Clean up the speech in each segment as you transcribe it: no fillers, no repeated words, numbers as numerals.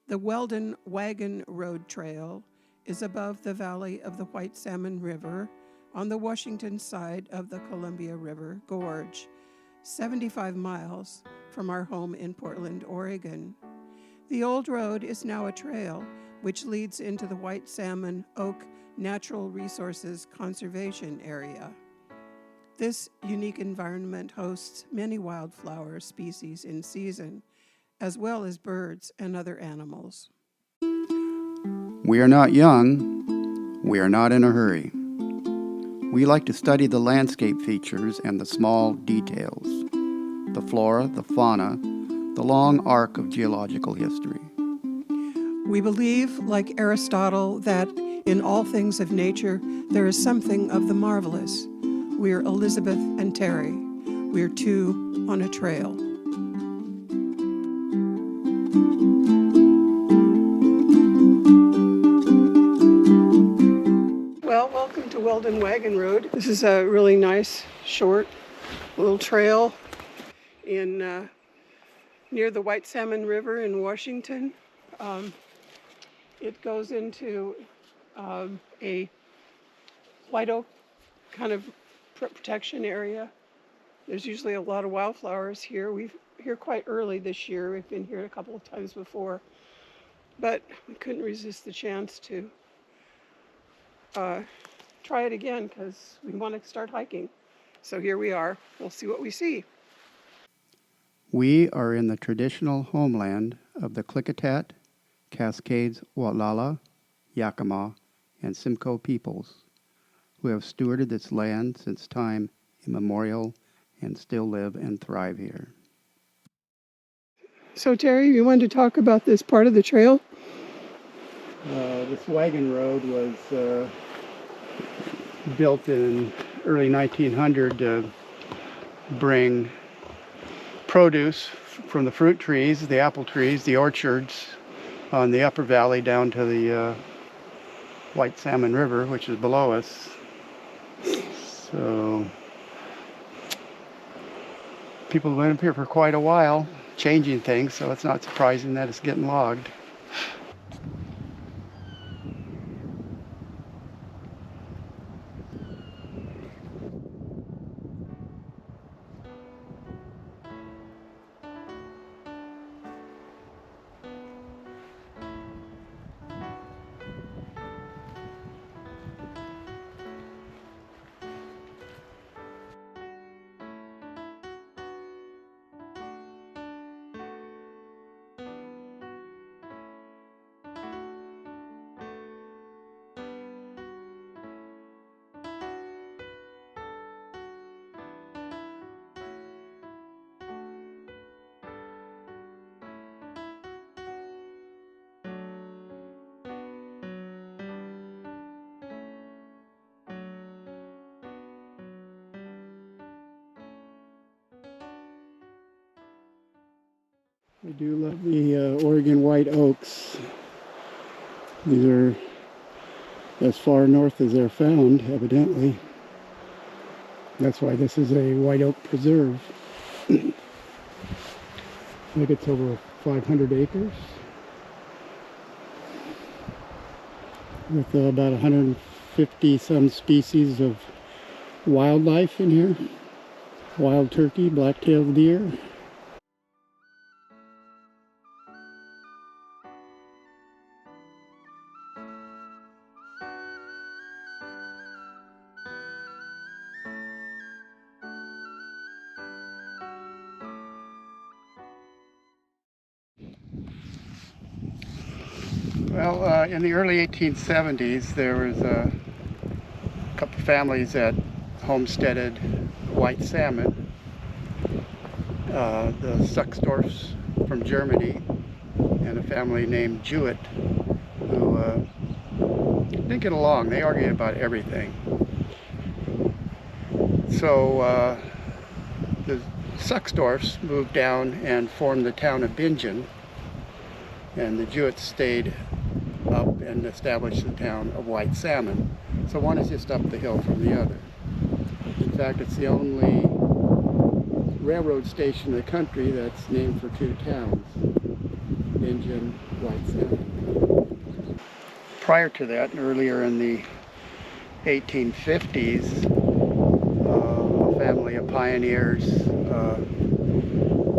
The Weldon Wagon Road Trail is above the valley of the White Salmon River on the Washington side of the Columbia River Gorge, 75 miles from our home in Portland, Oregon. The old road is now a trail which leads into the White Salmon Oak Natural Resources Conservation Area. This unique environment hosts many wildflower species in season, as well as birds and other animals. We are not young. We are not in a hurry. We like to study the landscape features and the small details, the flora, the fauna, the long arc of geological history. We believe, like Aristotle, that in all things of nature there is something of the marvelous. We are Elizabeth and Terry. We are two on a trail. Well, welcome to Weldon Wagon Road. This is a really nice, short little trail in near the White Salmon River in Washington. It goes into a white oak kind of protection area. There's usually a lot of wildflowers here. We're here quite early this year. We've been here a couple of times before, but we couldn't resist the chance to try it again because we want to start hiking. So here we are. We'll see what we see. We are in the traditional homeland of the Klickitat, Cascades Watlata, Yakima and Simcoe peoples, who have stewarded this land since time immemorial and still live and thrive here. So Terry, you wanted to talk about this part of the trail? This wagon road was built in early 1900 to bring produce from the fruit trees, the apple trees, the orchards on the upper valley down to the White Salmon River, which is below us. So people have been up here for quite a while, changing things, so it's not surprising that it's getting logged. I do love the Oregon white oaks. These are as far north as they're found, evidently. That's why this is a white oak preserve. I think it's over 500 acres with about 150 some species of wildlife in here. Wild turkey, black-tailed deer. Well, in the early 1870s, there was a couple families that homesteaded white salmon. The Suxdorfs from Germany and a family named Jewett who didn't get along. They argued about everything. So the Suxdorfs moved down and formed the town of Bingen, and the Jewetts stayed up and established the town of White Salmon. So one is just up the hill from the other. In fact, it's the only railroad station in the country that's named for two towns. Indian white salmon. Prior to that, earlier in the 1850s, a family of pioneers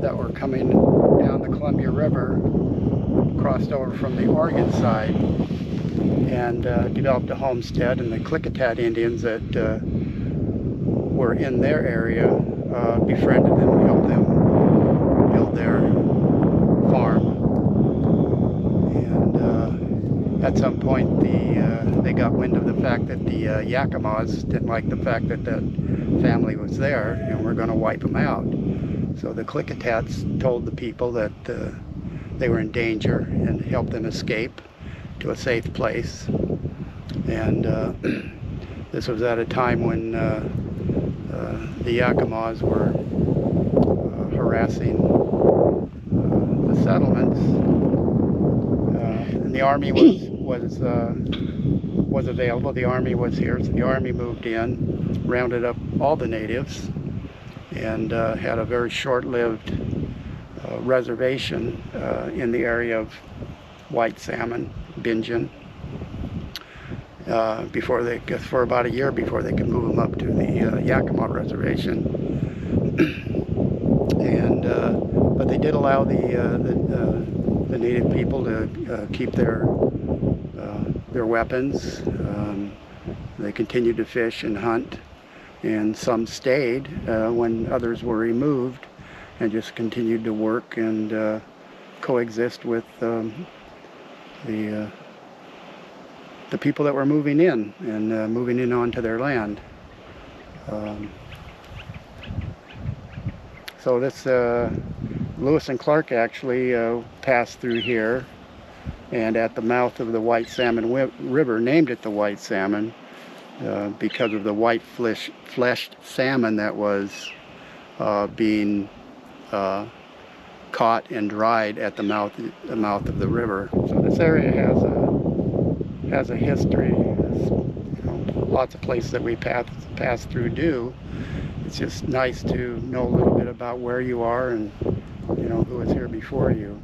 that were coming down the Columbia River crossed over from the Oregon side and developed a homestead, and the Klickitat Indians that were in their area befriended them, helped them build their farm. And at some point they got wind of the fact that the Yakimas didn't like the fact that that family was there and were going to wipe them out. So the Klickitats told the people that they were in danger and helped them escape to a safe place. And this was at a time when the Yakimas were harassing the settlements, and the army was available. The army was here, so the army moved in, rounded up all the natives, and had a very short-lived reservation in the area of white salmon, Bingen, before they, for about a year before they could move them up to the Yakima reservation. And but they did allow the native people to keep their weapons. They continued to fish and hunt, and some stayed when others were removed, and just continued to work and coexist with the people that were moving in and moving in onto their land. So this Lewis and Clark actually passed through here, and at the mouth of the White Salmon River, named it the White Salmon because of the white fleshed salmon that was being caught and dried at the mouth of the river. So this area has a history. Lots of places that we pass through do. It's just nice to know a little bit about where you are and who was here before you.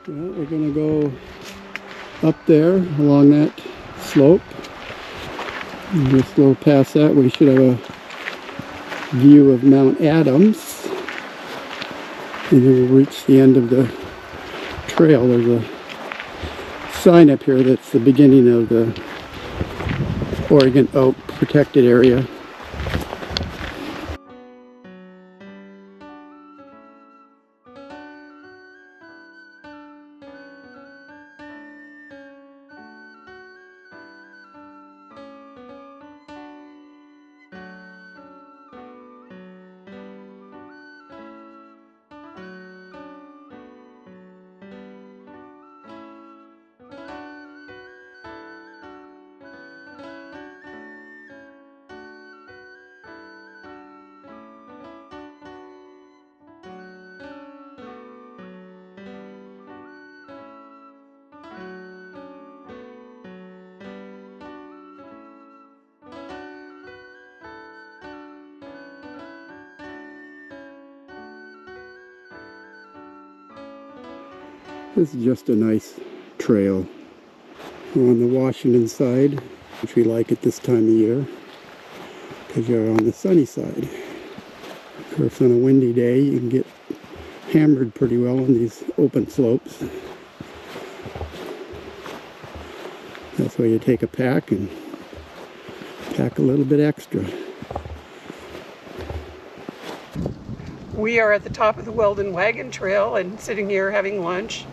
Well, we're going to go up there along that slope. And just go past that, we should have a view of Mount Adams. And then we'll reach the end of the trail. There's a sign up here that's the beginning of the Oregon Oak Protected Area. This is just a nice trail. We're on the Washington side, which we like at this time of year because you're on the sunny side. Of course, on a windy day you can get hammered pretty well on these open slopes. That's why you take a pack and pack a little bit extra. We are at the top of the Weldon Wagon Trail and sitting here having lunch.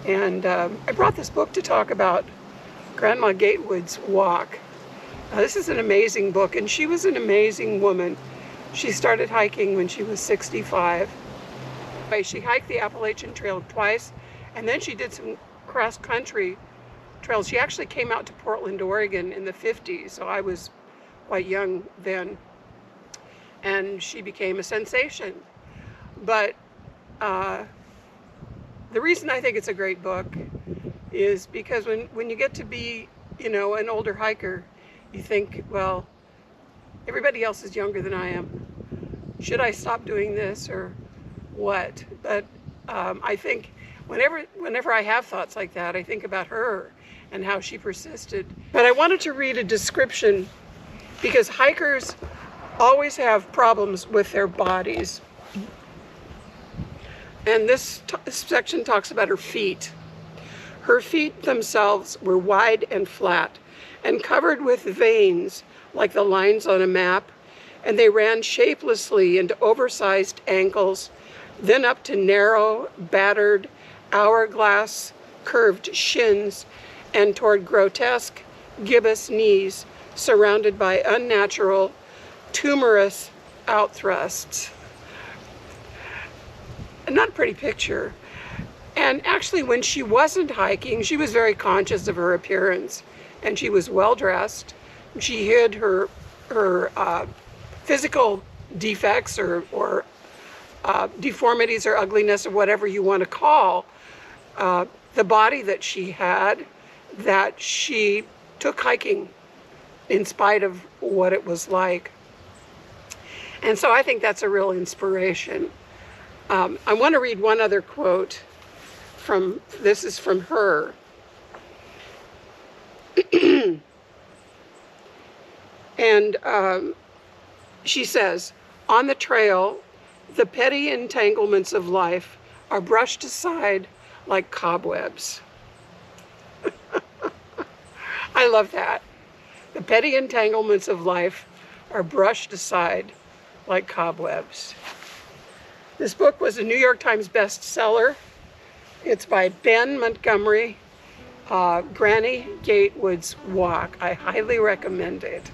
And I brought this book to talk about Grandma Gatewood's walk. This is an amazing book, and she was an amazing woman. She started hiking when she was 65. She hiked the Appalachian Trail twice, and then she did some cross-country trails. She actually came out to Portland, Oregon in the 50s, so I was quite young then. and she became a sensation. But the reason I think it's a great book is because when you get to be, an older hiker, you think, well, everybody else is younger than I am. Should I stop doing this or what? But I think whenever I have thoughts like that, I think about her and how she persisted. But I wanted to read a description because hikers always have problems with their bodies. And this section talks about her feet. Her feet themselves were wide and flat and covered with veins like the lines on a map, and they ran shapelessly into oversized ankles, then up to narrow, battered, hourglass curved shins, and toward grotesque gibbous knees surrounded by unnatural, tumorous outthrusts. Not a pretty picture. And actually, when she wasn't hiking, she was very conscious of her appearance, and she was well dressed. She hid her physical defects or deformities or ugliness or whatever you want to call the body that she had, that she took hiking in spite of what it was like. And so I think that's a real inspiration. I want to read one other quote this is from her. And she says, on the trail, the petty entanglements of life are brushed aside like cobwebs. I love that. The petty entanglements of life are brushed aside like cobwebs. This book was a New York Times bestseller. It's by Ben Montgomery, Granny Gatewood's Walk. I highly recommend it.